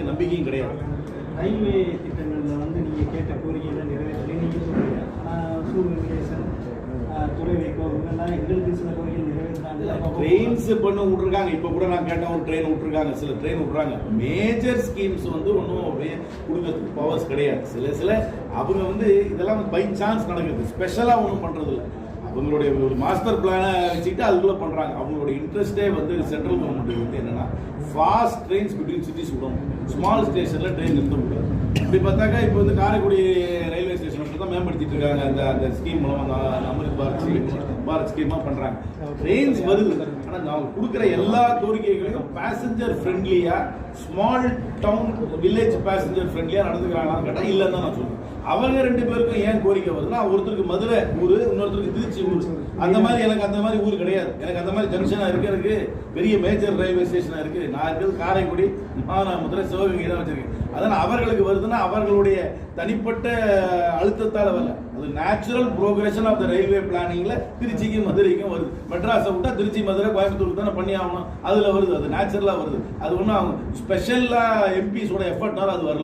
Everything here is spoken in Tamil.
நம்பிக்கையும் கிடையாது. ரயில்வே திட்டங்களில் வந்து நீங்கள் கேட்ட கோரிக்கைகளை நிறைவேற்றலை நீங்கள் சொல்லுங்க. ஆனால் சூழ்நிலேசன் துறை வைக்கோ இவங்கெல்லாம் எங்களுக்கு சில கோரிக்கைகள் நிறைவேற்றாங்க. ட்ரெயின்ஸ் பண்ண விட்டுருக்காங்க. இப்போ கூட நான் கேட்டேன், ஒரு ட்ரெயின் விட்டுருக்காங்க, சில ட்ரெயின் விட்டுறாங்க. மேஜர் ஸ்கீம்ஸ் வந்து ஒன்றும் அப்படியே கொடுக்கறதுக்கு பவர்ஸ் கிடையாது. சில அவங்க வந்து இதெல்லாம் பை சான்ஸ் நடக்குது, ஸ்பெஷலாக ஒன்றும் பண்ணுறதில்ல. அவங்களுடைய ஒரு மாஸ்டர் பிளானை வச்சுக்கிட்டு அதுக்குள்ளே பண்ணுறாங்க. அவங்களோட இன்ட்ரெஸ்டே வந்து சென்ட்ரல் கவர்மெண்ட் வந்து என்னன்னா ஃபாஸ்ட் ட்ரெயின்ஸ் பிட்வீன் சிட்டிஸ் விடணும், ஸ்மால் ஸ்டேஷனில் ட்ரெயின் நிறுத்த முடியாது. அப்படி பார்த்தாக்கா இப்போ வந்து காரைக்குடி ரயில்வே ஸ்டேஷன் தான் மேம்படுத்திட்டு இருக்காங்க. அந்த ஸ்கீம் மூலமாக அமிர்த் பாரத் ஸ்கீமாக பண்ணுறாங்க. ட்ரெயின்ஸ் வருது, ஆனால் நான் கொடுக்குற எல்லா கோரிக்கைகளையும் பேசஞ்சர் ஃப்ரெண்ட்லியாக, ஸ்மால் டவுன் வில்லேஜ் பேசஞ்சர் ஃப்ரெண்ட்லியாக நடந்துக்கிறாங்களான்னு கேட்டால் இல்லைன்னு தான் நான் சொல்லுவேன். அவங்க ரெண்டு பேருக்கும் ஏன் கோரிக்கை வருதுன்னா, ஒருத்தருக்கு மதுரை ஊர், இன்னொருத்தருக்கு திருச்சி ஊர். அந்த மாதிரி எனக்கு அந்த மாதிரி ஊர் கிடையாது. எனக்கு அந்த மாதிரி ஜங்ஷனாக இருக்கு பெரிய மேஜர் ரயில்வே ஸ்டேஷனாக இருக்குது. நான் இருக்கிறது காரைக்குடி, மதுரை, சிவகங்கை தான் வச்சிருக்கேன். அதனால் அவர்களுக்கு வருதுன்னா அவர்களுடைய தனிப்பட்ட அழுத்தத்தால் வரல. அது natural progression of the railway பிளானிங்ல திருச்சிக்கும் மதுரைக்கும் வருது. மெட்ராஸை விட்டா திருச்சி, மதுரை, கோயம்புத்தூருக்கு தானே பண்ணி ஆகணும். அதில் வருது, அது நேச்சுரலாக வருது. அது ஒன்றும் அவங்க ஸ்பெஷலாக எம்பிஸோட எஃபர்ட்னால அது வரல.